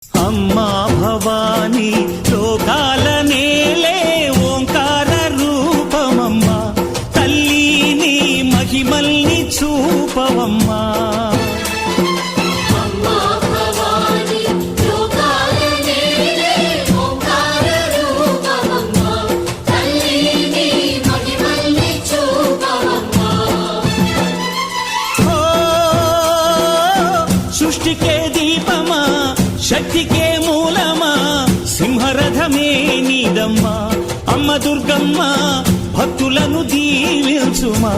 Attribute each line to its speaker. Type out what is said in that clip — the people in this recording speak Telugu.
Speaker 1: అమ్మా భవానీ లోకాల నేలే ఓంకార రూపమమ్మా, తల్లి నీ మహిమల్ని చూపవమ్మా. సృష్టికే దీపమా, శక్తికే మూలమా, సింహరథమే నీదమ్మా. అమ్మ దుర్గమ్మ భక్తులను దీవించుమా.